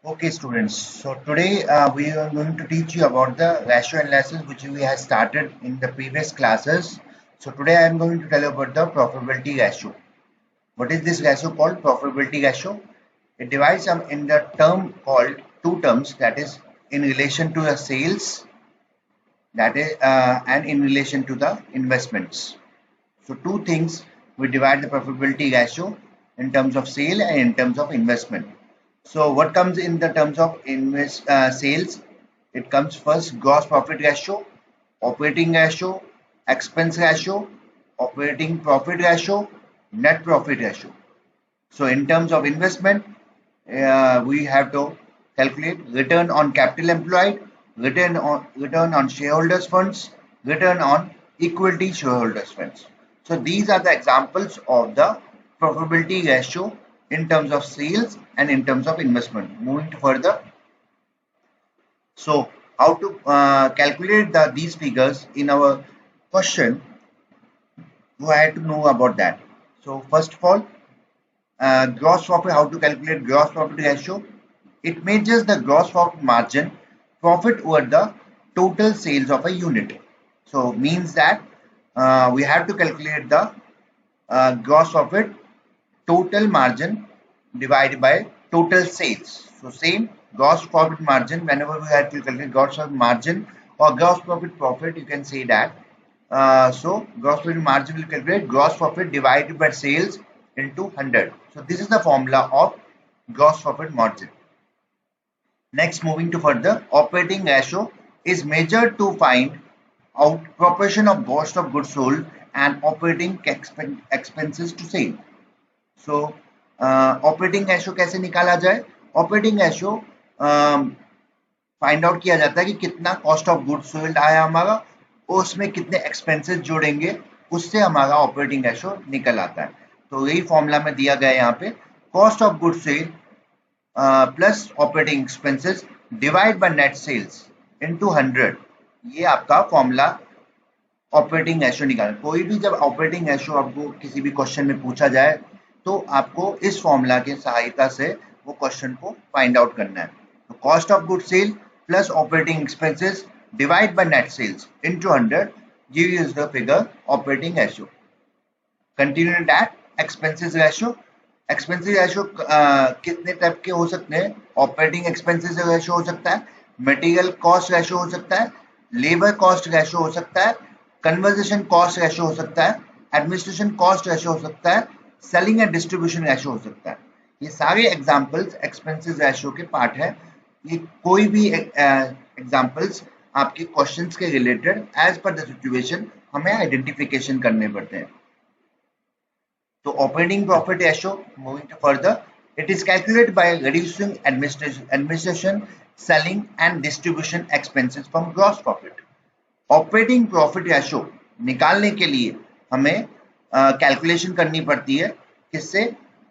Okay, students. So today we are going to teach you about the ratio analysis which we have started in the previous classes. So today I am going to tell you about the profitability ratio. What is this ratio called? Profitability ratio. It divides in the term called two terms, that is in relation to the sales, that is and in relation to the investments. So two things, we divide the profitability ratio in terms of sale and in terms of investment. So what comes in the terms of sales? It comes first gross profit ratio, operating ratio, expense ratio, operating profit ratio, net profit ratio. So in terms of investment, we have to calculate return on capital employed, return on shareholders funds, return on equity shareholders funds. So these are the examples of the profitability ratio in terms of sales and in terms of investment. Moving to further, so how to calculate these figures in our question, you had to know about that. So first of all, gross profit, how to calculate gross profit ratio? It measures the gross profit margin, profit over the total sales of a unit. So means that we have to calculate the gross profit total margin divided by total sales. So same gross profit margin, whenever we have to calculate gross profit margin or gross profit, you can say that. So gross profit margin will calculate gross profit divided by sales into 100. So this is the formula of gross profit margin. Next, moving to further, operating ratio is measured to find out proportion of cost of goods sold and operating expenses to sale. So operating ratio कैसे निकाला जाए? Operating ratio find out किया जाता है कि कितना cost of goods sold आया हमारा और उसमें कितने एक्सपेंसेस जोड़ेंगे, उससे हमारा ऑपरेटिंग रेशियो निकल आता है. तो यही फॉर्मूला में दिया गया है यहाँ पे, cost of goods sale plus operating expenses divide by net sales into 100. ये आपका फॉर्मूला ऑपरेटिंग रेशियो निकालना. कोई भी जब ऑपरेटिंग रेशियो आपको किसी भी क्वेश्चन में पूछा जाए तो आपको इस फॉर्मूला की सहायता से वो क्वेश्चन को फाइंड आउट करना है. तो cost of good sale plus operating expenses divide by net sales into 100 gives the figure operating ratio. Continue that, expenses ratio. Expensive ratio कितने टाइप के हो सकते हैं? ऑपरेटिंग एक्सपेंसेस रेशियो हो सकता है, मटेरियल कॉस्ट रेशियो हो सकता है, लेबर कॉस्ट रेशियो हो सकता है, कन्वर्जेशन कॉस्ट रेशियो हो सकता है, एडमिनिस्ट्रेशन कॉस्ट रेशियो हो सकता है, सेलिंग एंड डिस्ट्रीब्यूशन रेशियो हो सकता है. ये सारे एग्जांपल्स एक्सपेंसेस रेशियो के पार्ट है. ये कोई भी एग्जांपल्स आपके क्वेश्चंस के related as per the situation हमें आइडेंटिफिकेशन करने पड़ते हैं. So operating profit ratio, moving to further, it is calculated by reducing administration, selling and distribution expenses from gross profit. Operating profit ratio निकालने के लिए हमें कैलकुलेशन करनी पड़ती है. किससे?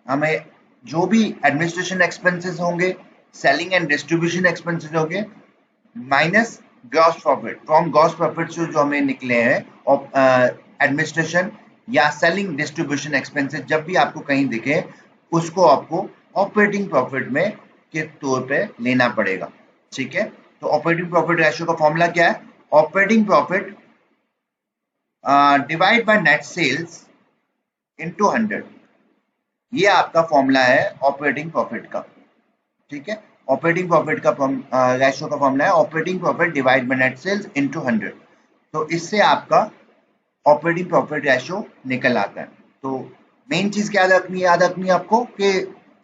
हमें जो भी एडमिनिस्ट्रेशन एक्सपेंसेस होंगे, सेलिंग एंड डिस्ट्रीब्यूशन एक्सपेंसेस होंगे, minus gross profit. From gross profit से जो हमें निकले हैं एडमिनिस्ट्रेशन या सेलिंग डिस्ट्रीब्यूशन एक्सपेंसेस जब भी आपको कहीं दिखे, उसको आपको ऑपरेटिंग प्रॉफिट में के तौर पे लेना पड़ेगा. ठीक है. तो ऑपरेटिंग प्रॉफिट रेशियो का फॉर्मूला क्या है? Operating profit divide by net sales into 100. ये आपका फॉर्मूला है ऑपरेटिंग प्रॉफिट का. ठीक है. ऑपरेटिंग प्रॉफिट का रेशियो का फॉर्मूला है operating profit divide by net sales into 100. तो इससे आपका ऑपरेटिंग प्रॉफिट रेशियो निकल आता है. तो मेन चीज क्या याद रखनी है आपको कि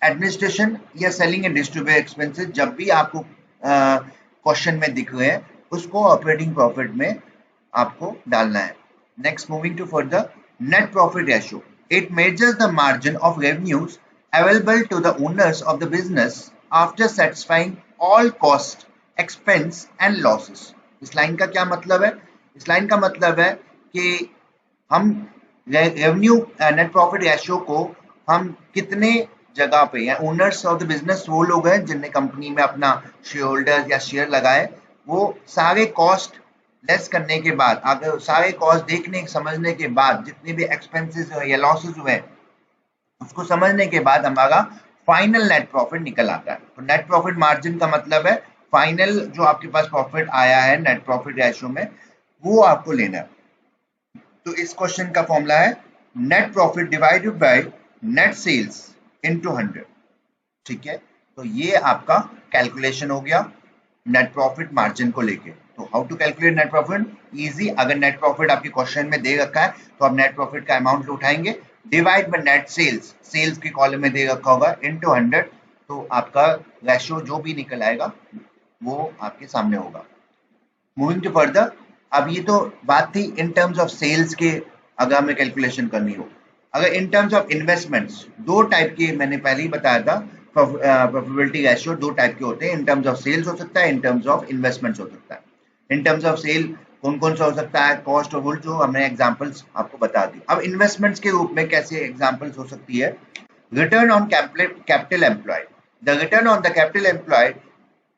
एडमिनिस्ट्रेशन या सेलिंग एंड डिस्ट्रीब्यूशन एक्सपेंसेस जब भी आपको क्वेश्चन में दिख रहे हैं, उसको ऑपरेटिंग प्रॉफिट में आपको डालना है. Next, moving to further, net profit ratio. It measures the margin of revenues available to the owners of the business after satisfying all cost, expense and losses. इस लाइन का क्या मतलब है? इस लाइन का मतलब है कि हम रेवेन्यू नेट प्रॉफिट रेशियो को हम कितने जगह पे या ओनर्स ऑफ द बिजनेस वो लोग हैं जिनने कंपनी में अपना शेयर होल्डर या शेयर लगाए, वो सारे कॉस्ट लेस करने के बाद, अगर सारे कॉस्ट देखने समझने के बाद जितने भी एक्सपेंसेस हुए या लॉसेस हुए उसको समझने के बाद हमारा फाइनल नेट प्रॉफिट निकल आता है। तो नेट प्रॉफिट मार्जिन का मतलब है फाइनल जो आपके पास प्रॉफिट आया है नेट प्रॉफिट रेशियो में, वो आपको लेना है। तो इस क्वेश्चन का फॉर्मूला है net profit divided by net sales into 100। ठीक है, तो ये आपका कैलकुलेशन हो गया नेट प्रॉफिट मार्जिन को लेके। तो how to calculate net profit, easy. अगर नेट प्रॉफिट आपके क्वेश्चन में दे रखा है तो आप नेट प्रॉफिट का अमाउंट उठाएंगे, divide by net sales, sales के कॉलम में दे रखा होगा, इनटू 100। तो आपका रेशियो जो भी निकल आएगा वो आपके सामने होगा। मूविंग टू फर्दर, अब ये तो बात थी इन टर्म्स ऑफ सेल्स के, अगर हमें कैलकुलेशन करनी हो। अगर इन टर्म्स ऑफ इन्वेस्टमेंट्स, दो टाइप के मैंने पहले ही बताया था, प्रॉफिटेबिलिटी रेशियो दो टाइप के होते हैं, इन टर्म्स ऑफ सेल्स हो सकता है, इन टर्म्स ऑफ इन्वेस्टमेंट्स हो सकता है। इन टर्म्स ऑफ सेल कौन कौन सा हो सकता है, कॉस्ट ऑफ गुड्स, जो हमने एग्जांपल्स आपको बता दी। अब इन्वेस्टमेंट्स के रूप में कैसे एग्जांपल्स हो सकती है, return on capital employed. The return on the capital employed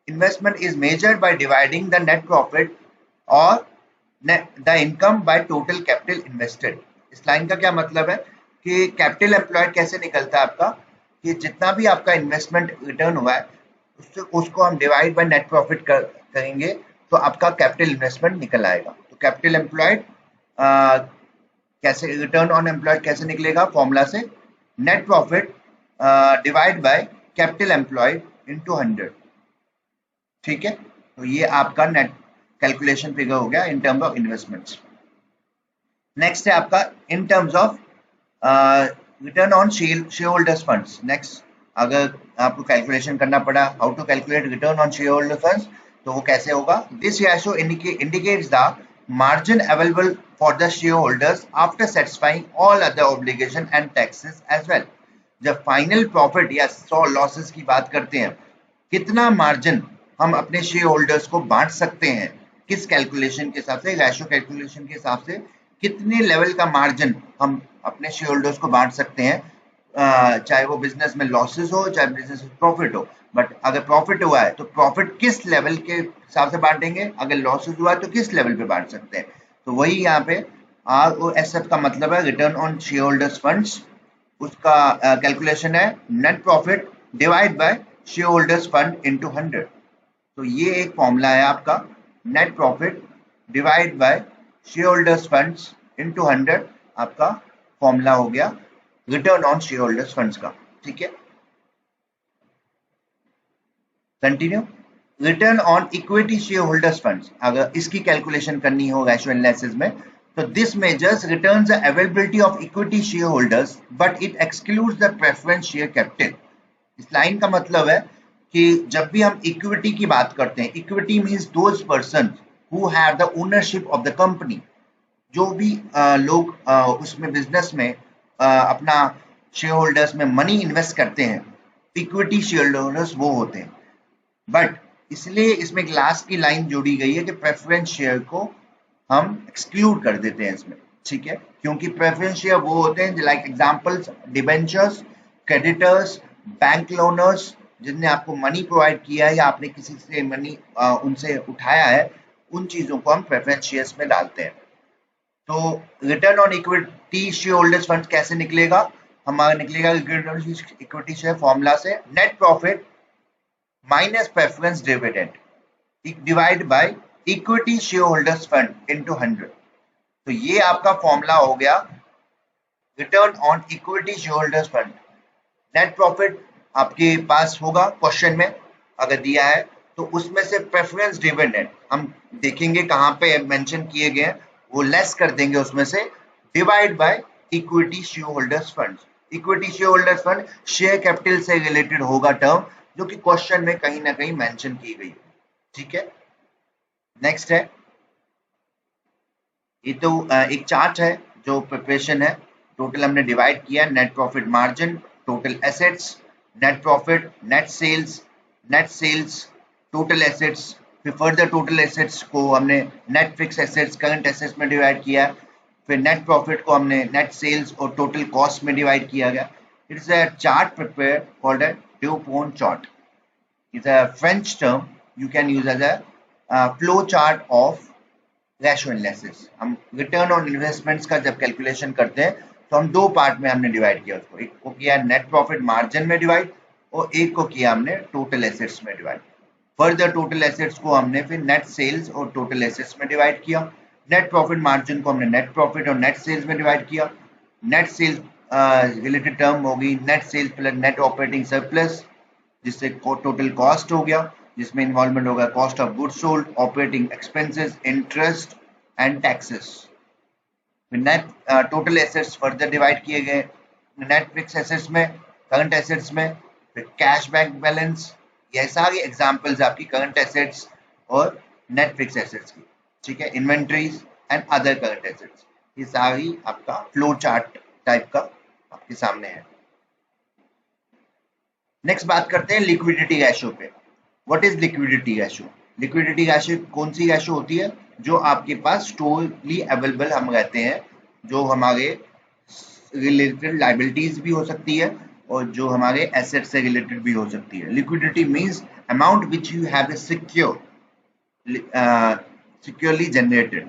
investment is measured by dividing the net profit or the income by total capital invested। इस लाइन का क्या मतलब है कि कैपिटल एम्प्लॉयड कैसे निकलता है आपका, कि जितना भी आपका इन्वेस्टमेंट रिटर्न हुआ है उसको हम डिवाइड बाय नेट प्रॉफिट करेंगे, तो आपका कैपिटल इन्वेस्टमेंट निकल आएगा। तो कैपिटल एम्प्लॉयड कैसे, रिटर्न ऑन एम्प्लॉयड कैसे निकलेगा, फॉर्मूला से net profit divide by capital employed into 100। ठीक है, तो ये आपका नेट कैलकुलेशन फिगर हो गया in terms of investments. Next है आपका in terms of return on share holders funds. Next, अगर आपको कैलकुलेशन करना पड़ा how to calculate return on share holder funds, तो वो कैसे होगा, this ratio indicates the margin available for the share holders after satisfying all other obligation and taxes as well. जब final profit या लॉसेस की बात करते हैं, कितना मार्जिन हम अपने शेयर होल्डर्स को बांट सकते हैं, किस कैलकुलेशन के हिसाब से, रेशियो कैलकुलेशन के हिसाब से कितने लेवल का मार्जिन हम अपने शेयर होल्डर्स को बांट सकते हैं, चाहे वो बिजनेस में लॉसेस हो चाहे बिजनेस में प्रॉफिट हो। बट अगर प्रॉफिट हुआ है तो प्रॉफिट किस लेवल के हिसाब से बांटेंगे, अगर लॉसेस हुआ है तो किस लेवल पे बांट सकते हैं। तो वही यहाँ पे ROSF का मतलब है return on share holders funds, उसका कैलकुलेशन है net profit divide bye share holders fund into 100। तो ये एक फॉर्मूला है आपका net profit divide bye share holders funds into 100, आपका फॉर्मूला हो गया return on share holders funds का। ठीक है, continue. Return on equity share holders funds, अगर इसकी कैलकुलेशन करनी हो रेशियो एनालिसिस में, तो this measures returns the availability of equity share holders but it excludes the preference share capital. इस लाइन का मतलब है कि जब भी हम इक्विटी की बात करते हैं, equity means those person who have the ownership of the company, जो भी लोग उसमें बिजनेस में अपना शेयर होल्डर्स में मनी इन्वेस्ट करते हैं, इक्विटी शेयर होल्डर्स वो होते हैं। बट इसलिए इसमें एक लास्ट की लाइन जोड़ी गई है कि प्रेफरेंस शेयर को हम एक्सक्लूड कर देते हैं इसमें। ठीक है, क्योंकि प्रेफरेंस शेयर वो होते हैं like examples debentures, creditors, bank loners, जिनने आपको मनी प्रोवाइड किया है या आपने किसी से मनी उनसे उठाया है, उन चीजों को हम प्रेफरेंस शेयर्स में डालते हैं। तो return on equity share holders fund कैसे निकलेगा, हमारा निकलेगा इक्विटी शेयर फॉर्मूला से net profit minus preference dividend divide by equity share holders fund into 100। तो ये आपका फॉर्मूला हो गया return on equity share holders fund. Net profit आपके पास होगा क्वेश्चन में अगर दिया है, तो उसमें से प्रेफरेंस डिविडेंड हम देखेंगे कहां पे मेंशन किए गए, वो लेस कर देंगे उसमें से, divide by equity share holders fund. Equity share holders fund share capital से रिलेटेड होगा टर्म, जो कि क्वेश्चन में कहीं ना कहीं मेंशन की गई। ठीक है, नेक्स्ट है, ये तो एक चार्ट है जो प्रिपरेशन है। टोटल हमने डिवाइड किया net profit margin, total assets, net profit, net sales, total assets, फिर फर्दर टोटल एसेट्स को हमने net fix assets, current assets में डिवाइड किया, फिर नेट प्रॉफिट को हमने नेट सेल्स और टोटल कॉस्ट में डिवाइड किया गया। It is a chart prepared called a Dupont chart. It's a French term you can use as a flow chart of ratio analysis. हम return on investments का जब calculation करते हैं तो हम दो पार्ट में हमने डिवाइड किया उसको, एक को किया नेट प्रॉफिट मार्जिन में डिवाइड और एक को किया हमने टोटल एसेट्स में डिवाइड। फर्दर टोटल एसेट्स को हमने फिर नेट सेल्स और टोटल एसेट्स में डिवाइड किया। नेट प्रॉफिट मार्जिन को हमने नेट प्रॉफिट और नेट सेल्स में डिवाइड किया। नेट सेल्स रिलेटेड टर्म होगी net sales plus net operating surplus, जिससे टोटल कॉस्ट हो गया, जिसमें इन्वॉल्वमेंट होगा cost of goods sold, operating expenses, interest and taxes. Net total assets further divide किए गए नेट फिक्स एसेट्स में, करंट एसेट्स में, फिर कैश बैंक बैलेंस। ये सारी एग्जांपल्स आपकी करंट एसेट्स और नेट फिक्स एसेट्स की, ठीक है। Inventories and other current assets, ये सारी आपका फ्लो चार्ट टाइप का आपके सामने है। नेक्स्ट बात करते हैं लिक्विडिटी रेशियो पे। What is liquidity ratio? Liquidity ratio कौन सी रेशियो होती है? जो आपके पास स्टोरली अवेलेबल हम रहते हैं, जो हमारे रिलेटेड लाइबिलिटीज भी हो सकती है और जो हमारे एसेट से रिलेटेड भी हो सकती है। Liquidity means amount which you have securely generated.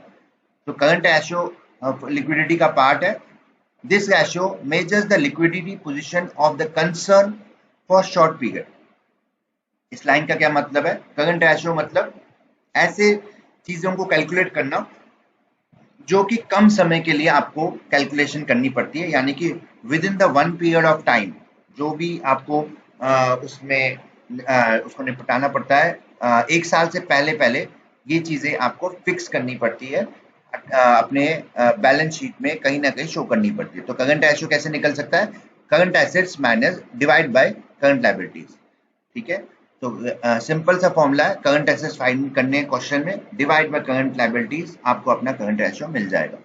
तो करंट रेशियो लिक्विडिटी का पार्ट है। This ratio measures the liquidity position of the concern for short period. इस लाइन का क्या मतलब है? करंट रेशियो मतलब ऐसे चीजों को कैलकुलेट करना जो कि कम समय के लिए आपको कैलकुलेशन करनी पड़ती है, यानी कि with in the one period of time जो भी आपको उसमें उसको निपटाना पड़ता है, एक साल से पहले पहले ये चीजें आपको फिक्स करनी पड़ती है, अपने बैलेंस शीट में कहीं ना कहीं शो करनी पड़ती है। तो करंट रेशियो कैसे निकल सकता है? Current assets minus divide by current liabilities, ठीक है। तो सिंपल सा फॉर्मूला है, करंट एसेट्स फाइंड करने क्वेश्चन में, डिवाइड बाय करंट लायबिलिटीज, आपको अपना करंट रेशियो मिल जाएगा।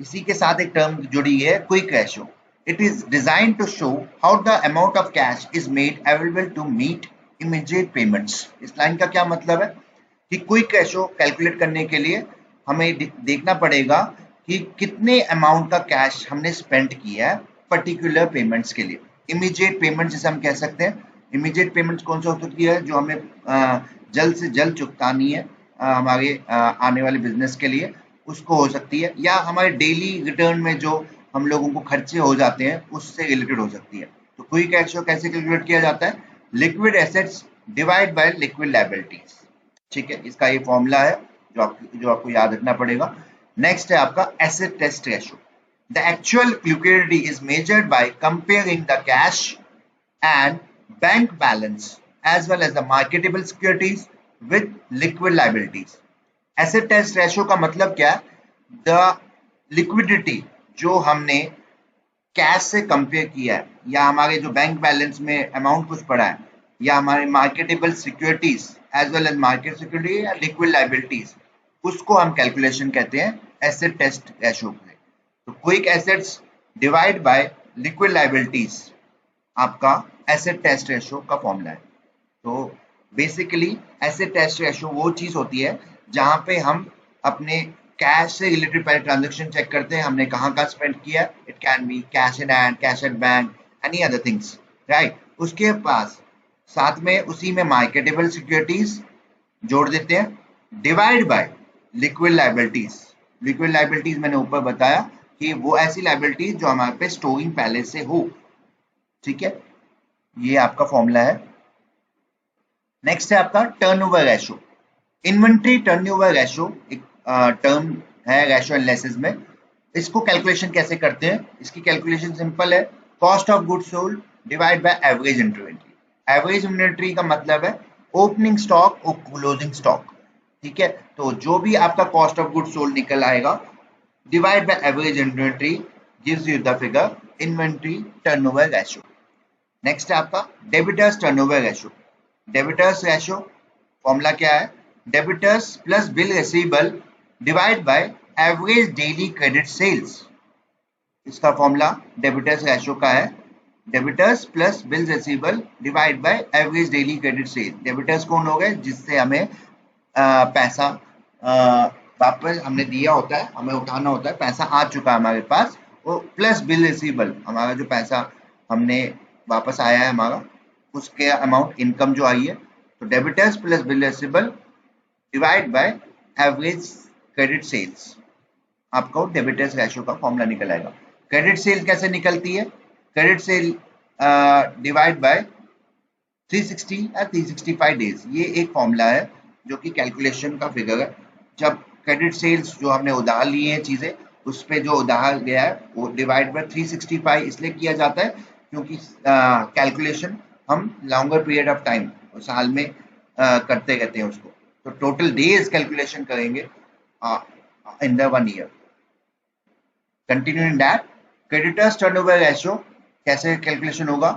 इसी के साथ एक टर्म जुड़ी है, quick ratio. It is designed to show how the amount of cash is made available to meet immediate payments. इस लाइन का क्या मतलब है कि क्विक रेशियो कैलकुलेट करने के लिए हमें देखना पड़ेगा कि कितने अमाउंट का कैश हमने स्पेंड किया है पर्टिकुलर पेमेंट्स के लिए। इमीडिएट पेमेंट जिसे हम कह सकते हैं, इमीडिएट पेमेंट कौन सा हो सकती है? जो हमें जल्द से जल्द चुकानी है हमारे आने वाले बिजनेस के लिए, उसको हो सकती है, या हमारे डेली रिटर्न में जो हम लोगों को खर्चे हो जाते हैं उससे रिलेटेड हो सकती है। तो क्विक रेशियो कैसे कैलकुलेट किया जाता है? Liquid assets divide by liquid liabilities, ठीक है। इसका ये फॉर्मूला है जो आपको याद रखना पड़ेगा। नेक्स्ट है आपका asset test ratio. The actual liquidity is measured by comparing the cash and bank balance as well as the marketable securities with liquid liabilities. Asset test ratio का मतलब क्या है? The liquidity जो हमने कैश से compare किया है, या हमारे जो बैंक बैलेंस में अमाउंट कुछ पड़ा है, या हमारे marketable securities as well as market security या लिक्विड लायबिलिटीज, उसको हम कैलकुलेशन कहते हैं एसेट टेस्ट रेशियो पे। तो quick assets divide by liquid liabilities आपका एसेट टेस्ट रेशियो का फॉर्मूला है। तो बेसिकली एसेट टेस्ट रेशियो वो चीज होती है जहां पे हम अपने कैश से रिलेटेड पहले ट्रांजैक्शन चेक करते हैं, हमने कहाँ कहाँ स्पेंड किया। It can be cash in hand, cash at bank, any other things, right. उसके पास साथ में उसी में मार्केटेबल सिक्योरिटीज जोड़ देते हैं, divide by liquid liabilities. Liquid liabilities मैंने ऊपर बताया कि वो ऐसी लायबिलिटीज जो हमारे पे स्टोरिंग पहले से हो, ठीक है। ये आपका फॉर्मूला है। नेक्स्ट है आपका turnover ratio. Inventory turnover ratio एक टर्म है रेशियो एनालिसिस में। इसको कैलकुलेशन कैसे करते हैं? इसकी कैलकुलेशन सिंपल है, cost of goods sold divide by average inventory. Average inventory का मतलब है ओपनिंग स्टॉक और क्लोजिंग स्टॉक, ठीक है। तो जो भी आपका कॉस्ट ऑफ गुड्स सोल्ड निकल आएगा divide by average inventory gives you the figure inventory turnover ratio. Next है आपका debtors turnover ratio. Debtors ratio formula क्या है? Debtors plus bill receivable divide by average daily credit sales. इसका formula debtors ratio का है, debtors plus bill receivable divide by average daily credit sales. Debtors कौन हो गए? जिससे हमें पैसा वापस हमने दिया होता है, हमें उठाना होता है, पैसा आ चुका है हमारे पास, और प्लस बिल रिसीवेबल हमारा जो पैसा हमने वापस आया है हमारा, उसके अमाउंट इनकम जो आई है। तो debtors plus bill receivable divide by average credit sales, आपको डेबिटर्स रेशियो का फॉर्मूला निकल आएगा। क्रेडिट सेल कैसे निकलती है? क्रेडिट सेल डिवाइड बाय 360 या 365 डेज, ये एक फॉर्मूला है जो कि कैलकुलेशन का फिगर है। जब क्रेडिट सेल्स जो हमने उधार लिए हैं चीजें, उस पे जो उधार गया है वो डिवाइड बाय 365 इसलिए किया जाता है क्योंकि कैलकुलेशन हम लॉन्गर पीरियड ऑफ टाइम साल में करते रहते हैं उसको, तो टोटल डेज कैलकुलेशन करेंगे in the 1 year. Continuing that, creditors turnover ratio कैसे कैलकुलेशन होगा?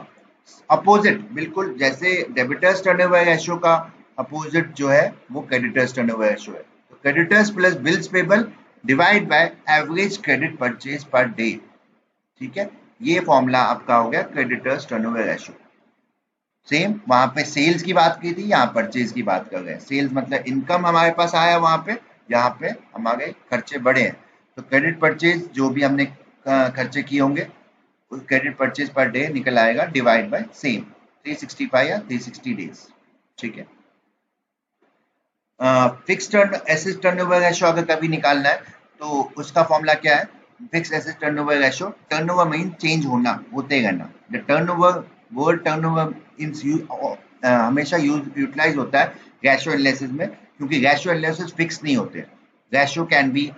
अपोजिट, बिल्कुल जैसे डेबिटर्स टर्नओवर रेशियो का अपोजिट जो है वो क्रेडिटर्स टर्नओवर रेशियो है। तो creditors plus bills payable divide by average credit purchase per day. ठीक है, ये फॉर्मूला आपका हो गया क्रेडिटर्स टर्नओवर रेशियो। सेम वहां पे सेल्स की बात की थी, यहाँ परचेज की बात कर रहे हैं। सेल्स मतलब इनकम हमारे पास आया वहां पे, यहाँ पे हमारे खर्चे बढ़े हैं, तो क्रेडिट परचेज जो भी हमने खर्चे किए होंगे उस क्रेडिट परचेज पर डे निकल आएगा डिवाइड बाय सेम 365 या 360 डेज। ठीक है, fix turn asset turnover ratio अगर कभी निकालना है तो उसका फॉर्मूला क्या है? Fix asset turnover ratio, turnover mean change होना, होते रहना। द टर्नओवर, वर्ड टर्नओवर हमेशा यूटिलाइज होता है रेशियो एनालिसिस में, क्योंकि रेशियो एनालिसिस फिक्स नहीं होते। Ratio can be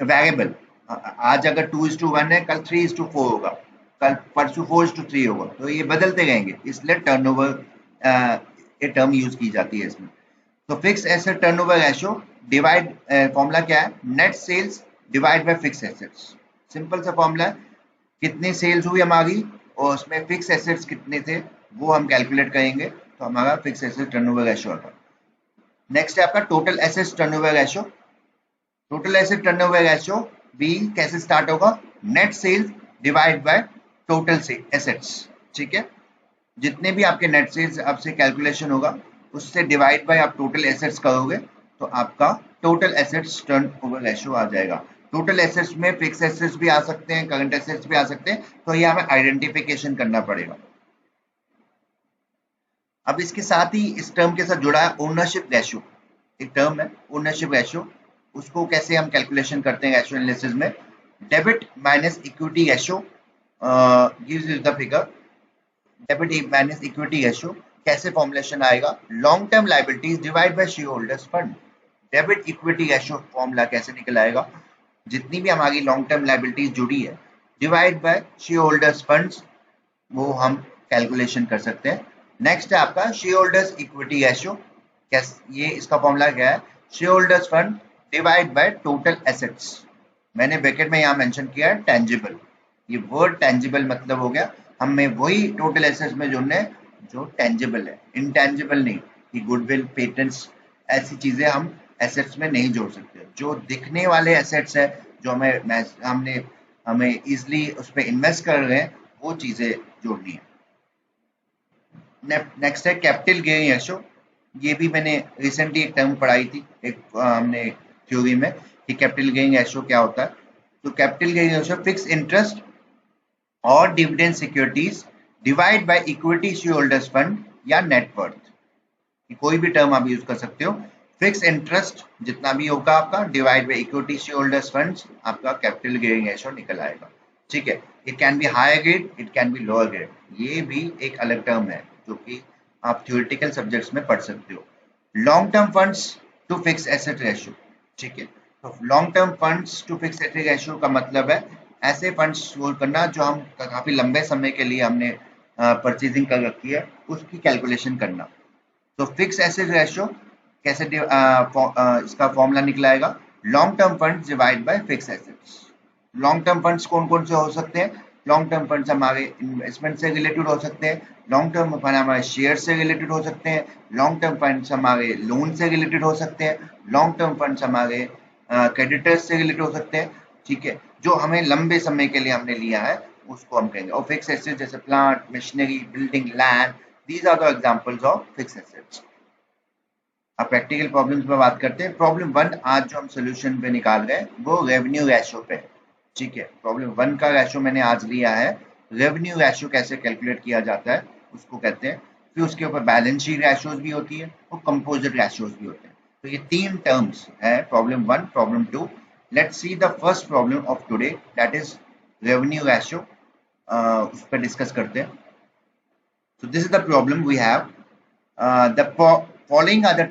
variable. आज अगर 2:1 है, कल 3:4 होगा, कल परसों 4:3 होगा, तो ये बदलते रहेंगे, इसलिए टर्नओवर ये टर्म यूज की जाती है इसमें। तो fix asset turnover ratio divide, formula क्या है? Net sales divide by fix assets. Simple सा फॉर्मूला है, कितनी सेल्स हुई हमारी और उसमें फिक्स एसेट्स कितने थे वो हम कैलकुलेट करेंगे, तो हमारा फिक्स एसेट टर्नओवर रेशियो आता है। नेक्स्ट है आपका total assets turnover ratio. Total asset turnover ratio भी कैसे स्टार्ट होगा? Net sales divide by total से एसेट्स। ठीक है, जितने भी आपके नेट सेल्स आपसे कैलकुलेशन होगा उससे डिवाइड बाय आप टोटल एसेट्स करोगे, तो आपका टोटल एसेट्स टर्नओवर रेशियो आ जाएगा। टोटल एसेट्स में फिक्स एसेट्स भी आ सकते हैं, करंट एसेट्स भी आ सकते हैं, तो ये हमें आइडेंटिफिकेशन करना पड़ेगा। अब इसके साथ ही इस टर्म के साथ जुड़ा है ओनरशिप रेशियो। एक टर्म है ओनरशिप रेशियो, उसको कैसे हम कैलकुलेशन करते हैं रेशियो एनालिसिस में? Debit minus equity ratio gives the figure. Debit minus equity ratio कैसे फॉर्मुलेशन आएगा? Long term liabilities divide by share holders fund. Debit equity ratio formula कैसे निकल आएगा? जितनी भी हमारी लॉन्ग टर्म लायबिलिटीज जुड़ी है divide by share holders funds, वो हम कैलकुलेशन कर सकते हैं। नेक्स्ट है आपका शेयर होल्डर्स इक्विटी रेशियो। कैसे, ये इसका फॉर्मूला क्या है? Share holders fund divide by total assets. मैंने ब्रैकेट में यहाँ मेंशन किया है टेंजिबल। ये वर्ड टेंजिबल मतलब हो गया हमें वही टोटल एसेट्स में जोड़ने हैं जो टेंजिबल है, इनटेंजिबल नहीं, कि गुडविल, पेटेंट्स, ऐसी चीजें हम एसेट्स में नहीं जोड़ सकते। जो दिखने वाले एसेट्स है, जो हमने हमें इजिली उस पर इन्वेस्ट कर रहे हैं, वो चीजें जोड़नी है। नेक्स्ट है कैपिटल गेयरिंग रेशियो। ये भी मैंने रिसेंटली एक टर्म पढ़ाई थी, एक हमने थ्योरी में, कि कैपिटल गेयरिंग रेशियो क्या होता है। तो capital gearing ratio fix interest और dividend securities divide by equity share holders fund या नेटवर्थ। कोई भी टर्म आप यूज कर सकते हो। फिक्स इंटरेस्ट जितना भी होगा आपका divide by equity share holders funds, आपका कैपिटल गेयरिंग रेशियो निकल आएगा। ठीक है, it can be higher grade, it can be lower grade, ये भी एक अलग टर्म है जो कि आप थ्योरेटिकल सब्जेक्ट्स में पढ़ सकते हो। Long term funds to fix asset ratio. ठीक है, तो long term funds to fix asset ratio का मतलब है ऐसे फंड्स होल्ड करना जो हम काफी लंबे समय के लिए हमने परचेजिंग कर रखी है, उसकी कैलकुलेशन करना। तो फिक्स एसेट रेशियो कैसे इसका फॉर्मूला निकला आएगा? Long term funds divide by fix assets. Long term funds कौन कौन से हो सकते हैं? लॉन्ग टर्म फंड्स हमारे इन्वेस्टमेंट से रिलेटेड हो सकते हैं, लॉन्ग टर्म फंड हमारे शेयर से रिलेटेड हो सकते हैं, लॉन्ग टर्म फंड्स हमारे लोन से रिलेटेड हो सकते हैं, लॉन्ग टर्म फंड्स हमारे क्रेडिटर्स से रिलेटेड हो सकते हैं। ठीक है, जो हमें लंबे समय के लिए हमने लिया है उसको हम कहेंगे। और फिक्स एसेट जैसे plant, machinery, building, land, these are the examples of fix assets. अब प्रैक्टिकल प्रॉब्लम्स पे बात करते हैं। प्रॉब्लम 1 आज जो हम सोल्यूशन पे निकाल रहे हैं वो रेवेन्यू रेशियो पे। ठीक है, प्रॉब्लम 1 का रेशियो मैंने आज लिया है। रेवेन्यू रेशियो कैसे कैलकुलेट किया जाता है उसको कहते हैं। फिर उसके ऊपर बैलेंस शीट रेशियोज भी होती है और कंपोजिट रेशियोज भी होते हैं। तो ये 3 टर्म्स है problem 1, problem 2। Let's see the first problem of today, that is revenue ratio. उस पर डिस्कस करते हैं। So this is the problem we have. Following are the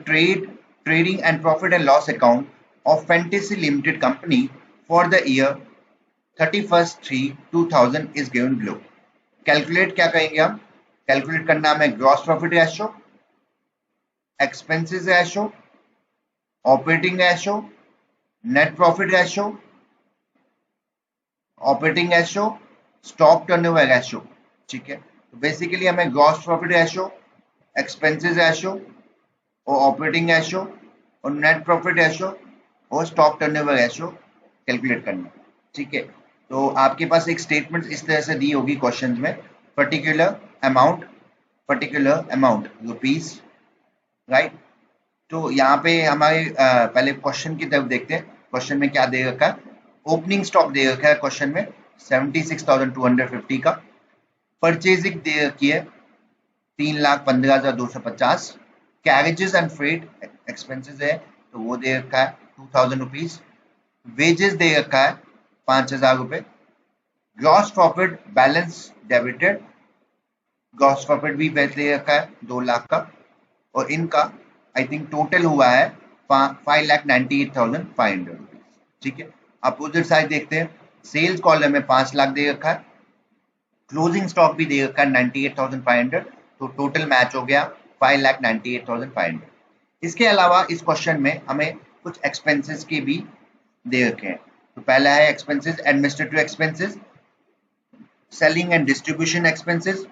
trading and profit and loss account of Fantasy Limited Company for the year 31st/3/2000 is given below. Calculate क्या करेंगे हम? Calculate करना हमें gross profit ratio, expenses ratio, operating ratio, net profit ratio, operating ratio, stock turnover ratio. ठीक है, तो basically हमें gross profit ratio, expenses ratio और ऑपरेटिंग रेशो और नेट प्रॉफिट रेशो और स्टॉक टर्नओवर रेशो कैलकुलेट करना। ठीक है, तो आपके पास एक स्टेटमेंट इस तरह से दी होगी क्वेश्चन में, पर्टिकुलर अमाउंट रुपीज, राइट। तो यहाँ पे हमारे पहले क्वेश्चन की तरफ देखते हैं। क्वेश्चन में क्या दे रखा है? ओपनिंग स्टॉक दे रखा है क्वेश्चन में 76,250 का। परचेजिंग दे रखी है 3,15,250। कैरेजेस एंड फ्रेट एक्सपेंसेस है तो वो दे रखा है 2,000 रुपीज। वेजेस दे रखा है 5,000 रुपए। Gross profit balance debited, gross profit भी दे रखा है 2 लाख का। और इनका आई थिंक टोटल हुआ है 5,98,500 रुपीज। ठीक है, अपोजिट साइड देखते हैं। सेल्स कॉलम में 5 लाख दे रखा है, क्लोजिंग स्टॉक भी दे रखा है 98,500, तो टोटल मैच हो गया 5,98,500। इसके अलावा इस क्वेश्चन में हमें कुछ एक्सपेंसेस के भी दे रखे हैं। तो पहला है expenses, administrative expenses, selling and distribution expenses,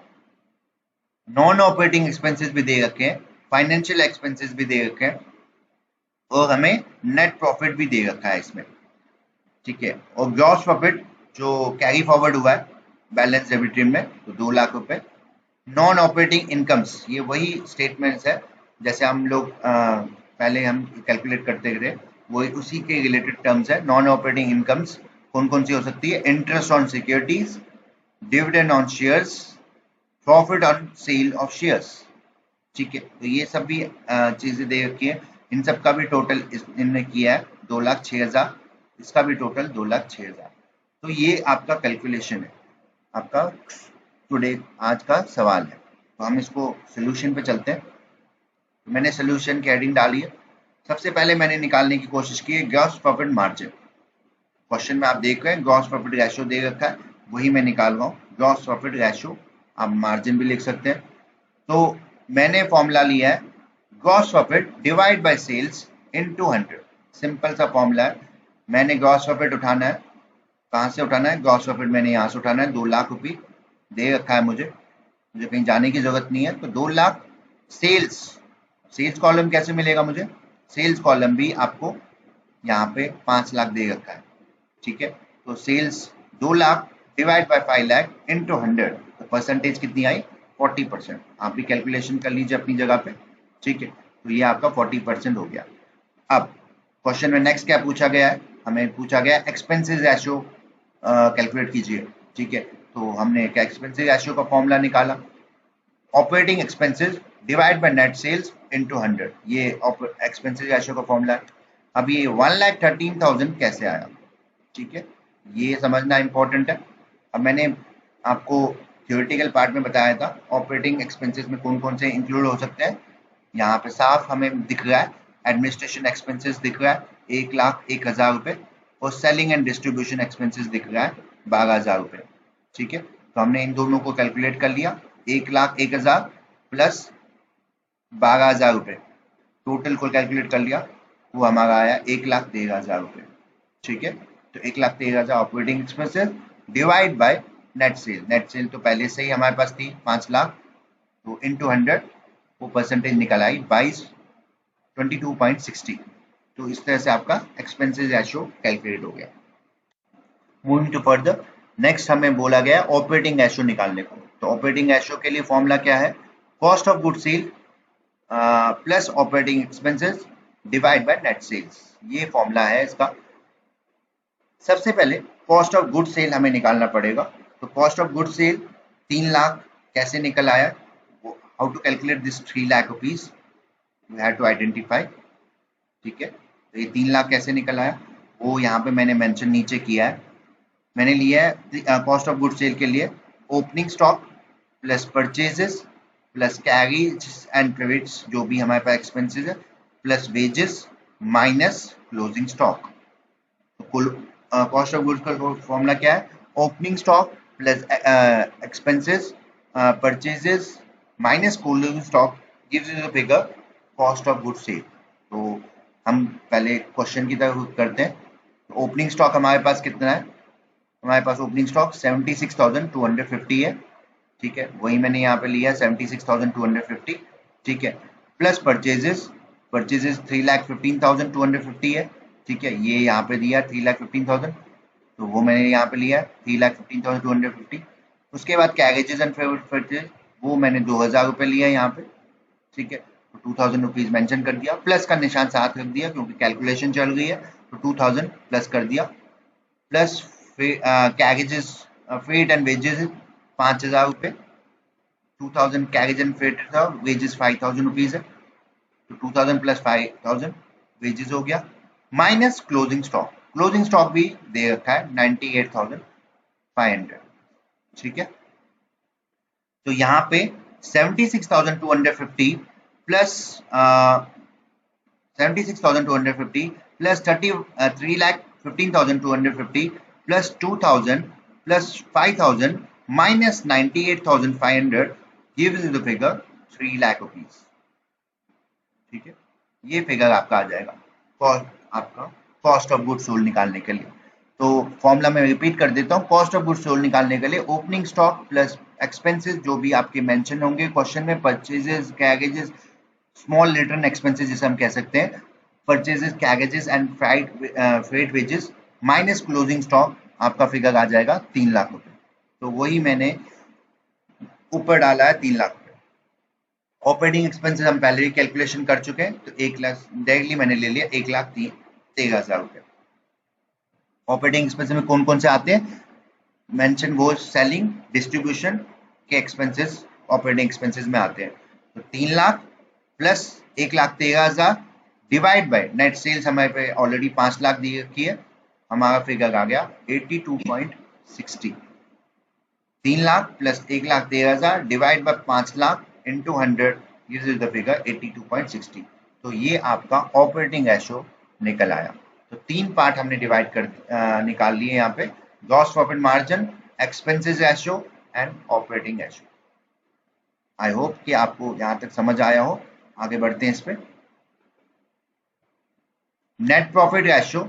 non operating expenses भी दे रखे हैं, फाइनेंशियल एक्सपेंसेस भी दे रखे हैं और हमें नेट प्रॉफिट भी दे रखा है इसमें। ठीक है, और ग्रॉस प्रॉफिट जो कैरी फॉरवर्ड हुआ है बैलेंस डेबिट में तो 2 लाख रुपए। नॉन ऑपरेटिंग इनकम्स, ये वही स्टेटमेंट्स है जैसे हम लोग पहले हम कैलकुलेट करते थे, वही उसी के रिलेटेड टर्म्स है। नॉन ऑपरेटिंग इनकम्स कौन कौन सी हो सकती है? Interest on securities, dividend on shares, profit on sale of shares. ठीक है, तो ये सब भी चीजें दे रखी है। इन सब का भी टोटल इन्होंने किया है 2,06,000, इसका भी टोटल 2,06,000। तो ये आपका कैलकुलेशन है, आपका टुडे आज का सवाल है। तो हम इसको सोल्यूशन पे चलते हैं। तो मैंने सोल्यूशन की हेडिंग डाली है। सबसे पहले मैंने निकालने की कोशिश की है ग्रॉस प्रॉफिट मार्जिन। क्वेश्चन में आप देख रहे हैं ग्रॉस प्रॉफिट रेशियो दे रखा है, वही मैं निकाल रहा हूँ। ग्रॉस प्रॉफिट रेशियो, आप मार्जिन भी लिख सकते हैं। तो मैंने फॉर्मूला लिया है gross profit divide by sales into 100। Simple सा फॉर्मूला है। मैंने ग्रॉस प्रॉफिट उठाना है, कहाँ से उठाना है? ग्रॉस प्रॉफिट मैंने यहाँ से उठाना है। 2 लाख रुपये दे रखा है मुझे कहीं जाने की जरूरत नहीं है। तो 2 लाख सेल्स कॉलम कैसे मिलेगा मुझे? सेल्स कॉलम भी आपको यहाँ पे 5 लाख दे रखा है। ठीक है, तो sales 2 lakh divide by 5 lakh into 100, तो परसेंटेज कितनी आई? 40%। आप भी कैलकुलेशन कर लीजिए अपनी जगह पे। ठीक है, तो ये आपका 40% हो गया। अब क्वेश्चन में नेक्स्ट क्या पूछा गया है? हमें पूछा गया एक्सपेंसेस रेशियो कैलकुलेट कीजिए। ठीक है, तो हमने क्या एक्सपेंसेस रेशियो का फॉर्मूला निकाला, operating expenses divide by net sales into 100, ये एक्सपेंसेस रेशियो का फॉर्मूला है। अब ये 1,13,000 कैसे आया? ठीक है, ये समझना इंपॉर्टेंट है। अब मैंने आपको थ्योरेटिकल पार्ट में बताया था ऑपरेटिंग एक्सपेंसेस में कौन कौन से इंक्लूड हो सकते हैं। यहाँ पे साफ हमें दिख रहा है एडमिनिस्ट्रेशन एक्सपेंसेस दिख रहा है 1,01,000 रुपये और सेलिंग एंड डिस्ट्रीब्यूशन एक्सपेंसेस दिख रहा है 12,000 रुपये। ठीक है, तो हमने इन दोनों को कैलकुलेट कर लिया। 1,01,000 प्लस 12,000 रुपये टोटल को कैलकुलेट कर लिया, वो हमारा आया 1,13,000 रुपये। ठीक है, तो 1,13,000 operating expenses divide by net cell तो पहले से ही हमारे पास थी 5 लाख, तो इनटू 100 वो परसेंटेज निकल आई 22.60। तो इस तरह से आपका एक्सपेंसेस रेशियो कैलकुलेट हो गया। मूविंग टू फर्दर, नेक्स्ट हमें बोला गया ऑपरेटिंग रेशियो निकालने को। तो ऑपरेटिंग रेशियो के लिए फॉर्मूला क्या है? Cost of good sale plus operating expenses divide by net sales, ये फॉर्मूला है इसका। सबसे पहले कॉस्ट ऑफ गुड सेल हमें निकालना पड़ेगा। तो cost of good sale 3 lakh कैसे निकल आया? How to calculate this 3 lakh rupees, you have to identify. ठीक है, तो ये 3 लाख कैसे निकल आया वो यहाँ पे मैंने मेंशन नीचे किया है। मैंने लिया है कॉस्ट ऑफ गुड सेल के लिए opening stock plus purchases plus carriage and credits जो भी हमारे पास एक्सपेंसेस है plus wages minus closing stock. तो कुल कॉस्ट ऑफ गुड्स का फॉर्मूला क्या है? Opening stock plus expenses purchases minus closing stock gives you the figure cost of goods sale. तो हम पहले क्वेश्चन की तरफ करते हैं। तो ओपनिंग स्टॉक हमारे पास कितना है? हमारे पास ओपनिंग स्टॉक 76,250 है, ठीक है, वही मैंने यहाँ पे लिया 76,250, ठीक है, प्लस परचेजेस 3,15,250 है, ठीक है, ये यहाँ पे दिया 3,15,000, तो वो मैंने यहाँ पे लिया 3,15,250। उसके बाद कैरेजेस एंड परचेज वो मैंने 2,000 रुपये लिया यहाँ पे, ठीक है, तो 2,000 रुपीज मेंशन कर दिया, प्लस का निशान साथ रख दिया क्योंकि कैलकुलेशन चल रही है, तो 2,000 प्लस कर दिया, plus carriages freight and wages 5,000 रुपये, 2,000 कैरेज एंड फ्रेट था, वेजेस 5,000 रुपीज है, तो 2,000 प्लस 5,000 वेजेस हो गया, minus closing stock. Closing stock भी दे रखा है 98,500, ठीक है। तो यहाँ पे 76,250 plus 76,250 plus 3,15,250 plus 2,000 plus 5,000 minus 98,500 gives you the figure 3 lakh rupees, ठीक है, ये फिगर आपका आ जाएगा आपका कॉस्ट ऑफ गुड्स सोल्ड निकालने के लिए। तो फॉर्मूला में रिपीट कर देता हूँ, कॉस्ट ऑफ गुड्स सोल्ड निकालने के लिए ओपनिंग स्टॉक प्लस एक्सपेंसेस जो भी आपके मेंशन होंगे क्वेश्चन में, purchases carriages small return expenses जिसे हम कह सकते हैं, purchases carriages and freight wages minus closing stock, आपका फिगर आ जाएगा 3 लाख रुपए। तो वही मैंने ऊपर डाला है 3 लाख रुपए। ऑपरेटिंग एक्सपेंसेस हम पहले ही कैलकुलेशन कर चुके हैं, तो 1 लाख डायरेक्टली मैंने ले लिया 1,13,000 रुपए। ऑपरेटिंग एक्सपेंसेस में कौन कौन से आते हैं? मेंशन वो सेलिंग डिस्ट्रीब्यूशन के एक्सपेंसेस ऑपरेटिंग एक्सपेंसेस में आते हैं। तो 3 lakh plus 1,13,000 divide by net sales हमारे पे ऑलरेडी 5 लाख दी रखी है, हमारा फिगर आ गया 82.60। 3 lakh plus 1,13,000 divide by 5 lakh into 100 gives you the figure 82.60। तो ये आपका ऑपरेटिंग रेशो निकल आया। तो 3 पार्ट हमने डिवाइड कर निकाल लिए यहाँ पे, gross profit margin, expenses ratio and operating ratio. I hope कि आपको यहाँ तक समझ आया हो। आगे बढ़ते हैं इस पे। नेट प्रॉफिट रेशो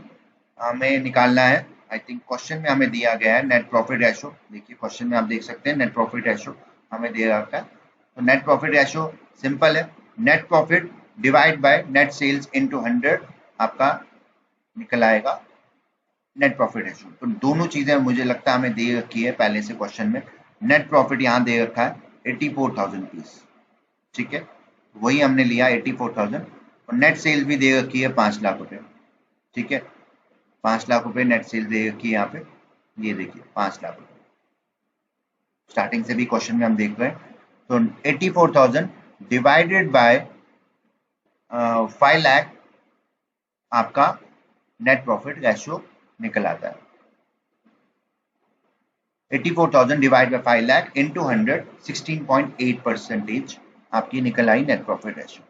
हमें निकालना है, आई थिंक क्वेश्चन में हमें दिया गया है नेट प्रॉफिट रेशो। देखिए क्वेश्चन में आप देख सकते हैं नेट प्रॉफिट रेशो हमें दे रखा है। तो नेट प्रॉफिट रेशो सिंपल है, net profit divide by net sales into 100 आपका निकल आएगा नेट प्रॉफिट रेशो। तो दोनों चीजें मुझे लगता है हमें दे रखी है पहले से क्वेश्चन में। नेट प्रॉफिट यहाँ दे रखा है 84,000 रुपीज, ठीक है, वही हमने लिया 84,000, और नेट सेल्स भी दे रखी है 5 लाख रुपए, ठीक है, 5 लाख रुपए नेट सेल्स दे रखी है यहाँ पे, ये देखिए 5 लाख रुपए स्टार्टिंग से भी क्वेश्चन में हम देख रहे हैं। तो 84,000 डिवाइडेड बाय 5 लाख आपका नेट प्रॉफिट रेशियो निकल आता है। 84,000 डिवाइड बाय 5 लाख इंटू 100 16.8% आपकी निकल आई नेट प्रॉफिट रेशियो।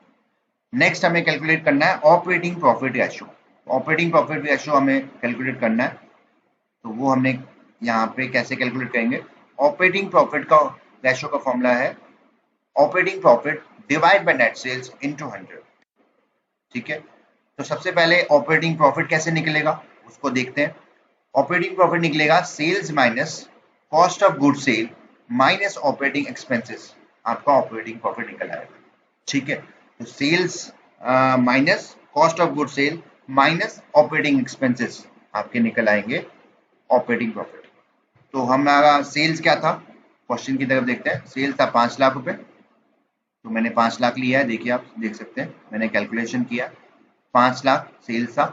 नेक्स्ट हमें कैलकुलेट करना है operating profit ratio. Operating profit ratio हमें कैलकुलेट करना है, तो वो हमने यहाँ पे कैसे कैलकुलेट करेंगे? ऑपरेटिंग प्रॉफिट का रेशियो का फॉर्मूला है operating profit divide by net sales into 100, ठीक है। तो सबसे पहले ऑपरेटिंग प्रॉफिट कैसे निकलेगा उसको देखते हैं। ऑपरेटिंग प्रॉफिट निकलेगा sales minus cost of good sale minus operating expenses, आपका ऑपरेटिंग प्रॉफिट निकल आएगा, ठीक है। तो sales minus cost of good sale minus operating expenses आपके निकल आएंगे ऑपरेटिंग प्रॉफिट। तो हमारा सेल्स क्या था, क्वेश्चन की तरफ देखते हैं। सेल्स था 5 लाख रुपए, तो मैंने 5 लाख लिया है, देखिए आप देख सकते हैं मैंने कैलकुलेशन किया 5 लाख सेल्स था।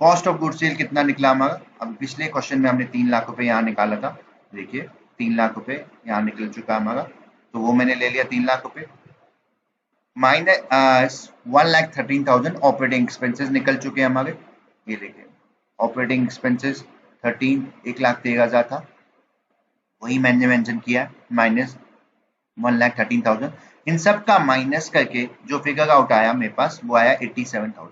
कॉस्ट ऑफ गुड सेल कितना निकला हमारा? अब पिछले क्वेश्चन में हमने 3 लाख रुपए यहाँ निकाला था, देखिए 3 लाख रुपए यहाँ निकल चुका हमारा, तो वो मैंने ले लिया 3 लाख रुपए, माइनस 1,13,000 ऑपरेटिंग एक्सपेंसेस निकल चुके हैं हमारे, ये देखिए ऑपरेटिंग एक्सपेंसेस 1,13,000 था, वही मैंने मेंशन किया माइनस 1,13,000। इन सब का माइनस करके जो फिगर आउट आया मेरे पास वो आया 87,000।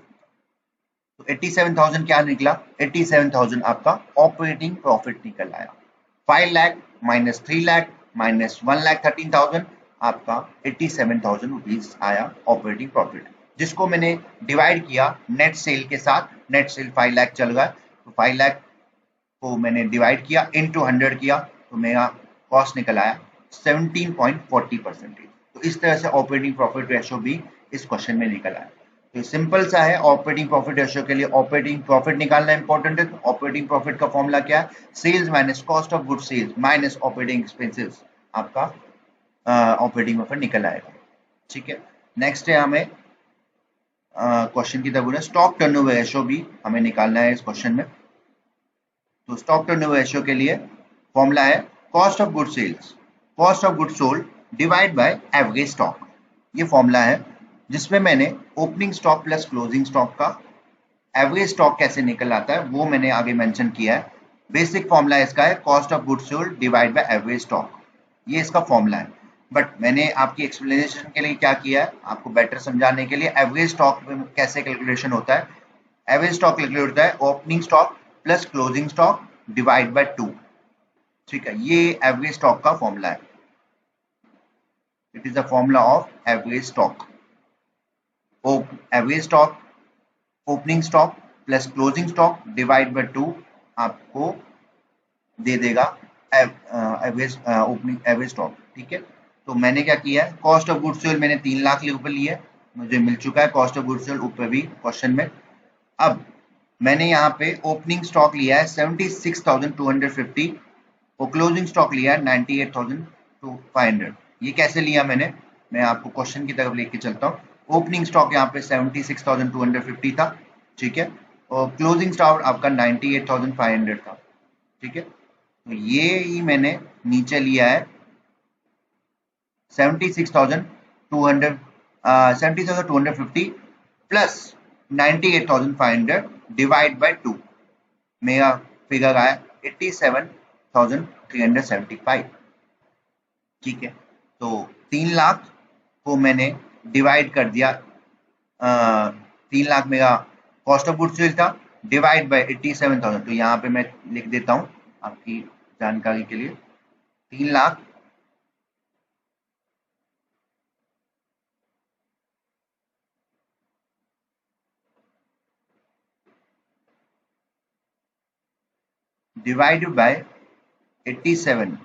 तो 87,000 क्या निकला? 87,000 आपका ऑपरेटिंग प्रॉफिट निकल आया। 5 लाख माइनस 3 लाख माइनस 1,13,000 आपका 87,000 रुपीज आया ऑपरेटिंग प्रॉफिट, जिसको मैंने डिवाइड किया नेट सेल के साथ। नेट सेल 5 लाख चल रहा है, तो 5 लाख को मैंने डिवाइड किया इनटू 100 किया, तो मेरा कॉस्ट निकल आया 17.40%। तो इस तरह से ऑपरेटिंग प्रॉफिट रेशियो भी इस क्वेश्चन में निकल आया। तो सिंपल सा है, ऑपरेटिंग प्रॉफिट रेशियो के लिए ऑपरेटिंग प्रॉफिट निकालना इंपॉर्टेंट है। तो ऑपरेटिंग प्रॉफिट का फॉर्मूला क्या है? Sales minus cost of good sales minus operating expenses, आपका ऑपरेटिंग प्रॉफिट निकल आएगा। ठीक है, नेक्स्ट है हमें क्वेश्चन की तरफ स्टॉक टर्नओवर रेशियो भी हमें निकालना है इस क्वेश्चन में। तो स्टॉक टर्नओवर रेशियो के लिए फॉर्मूला है cost of good sales, cost of good sold divide by average stock. ये फॉर्मूला है जिसमें मैंने opening stock plus closing stock का एवरेज स्टॉक कैसे निकल आता है वो मैंने आगे मेंशन किया है। बेसिक फॉर्मूला इसका है cost of good sold divide by average stock, ये इसका फॉर्मूला है। बट मैंने आपकी एक्सप्लेनेशन के लिए क्या किया है, आपको बेटर समझाने के लिए एवरेज स्टॉक में कैसे कैलकुलेशन होता है। एवरेज स्टॉक कैलकुलेट होता है opening stock plus closing stock divide by 2। ठीक है, ये एवरेज स्टॉक का फॉर्मूला है। It is the formula of average stock. Average stock opening stock plus closing stock divide by 2 आपको दे देगा एवरेज ओपनिंग एवरेज स्टॉक। ठीक है, तो मैंने क्या किया है, कॉस्ट ऑफ गुड्स सोल्ड मैंने 3 लाख रुपए लिए, मुझे मिल चुका है कॉस्ट ऑफ गुड्स सोल्ड ऊपर भी क्वेश्चन में। अब मैंने यहाँ पे ओपनिंग स्टॉक लिया है 76,250 और क्लोजिंग स्टॉक लिया है 98,500। ये कैसे लिया मैंने, मैं आपको क्वेश्चन की तरफ लेके चलता हूँ। ओपनिंग स्टॉक यहाँ पे 76,250 था, ठीक है, और क्लोजिंग स्टॉक आपका 98,500 था। ठीक है, तो ये ही मैंने नीचे लिया है 70,250 प्लस 98,500 डिवाइड बाय 2, मेरा फिगर आया 87,375। ठीक है, तो 3 लाख को मैंने डिवाइड कर दिया, 3 लाख मेरा कॉस्ट ऑफ गुड्स सोल्ड था डिवाइड बाय 87,000। तो यहाँ पे मैं लिख देता हूँ आपकी जानकारी के लिए, 3 lakh divided by 87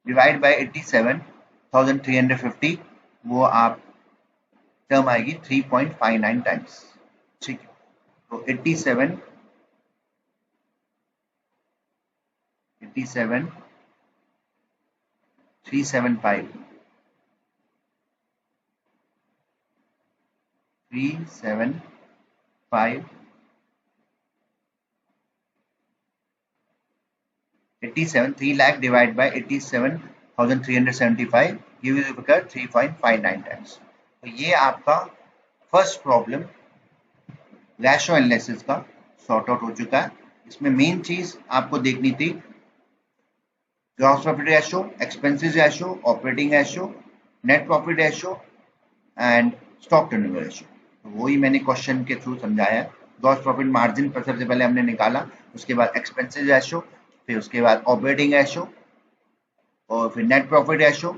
divide by 87,350, वो आप टर्म आएगी 3.59 टाइम्स। ठीक है, तो 87 375 87 3 lakh divide bye 87,375 give you 3.59 times. तो ये आपका फर्स्ट प्रॉब्लम रेशियो एनालिसिस का सॉर्ट आउट हो चुका है। इसमें मेन चीज आपको देखनी थी gross profit ratio, expenses ratio, operating ratio, net profit ratio and stock turnover ratio. तो वही मैंने क्वेश्चन के थ्रू समझाया है। ग्रॉस प्रॉफिट मार्जिन पर सबसे पहले हमने निकाला, उसके बाद एक्सपेंसेस रेशियो, फिर उसके बाद ऑपरेटिंग रेशियो, और फिर नेट प्रॉफिट रेशियो,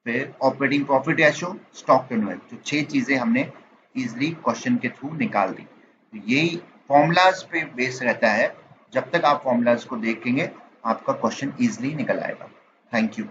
फिर operating profit ratio, stock turnover. तो 6 चीजें हमने इजिली क्वेश्चन के थ्रू निकाल दी। तो यही फॉर्मूलाज पे बेस रहता है, जब तक आप फॉर्मूलाज को देखेंगे आपका क्वेश्चन इजिली निकल आएगा। Thank you.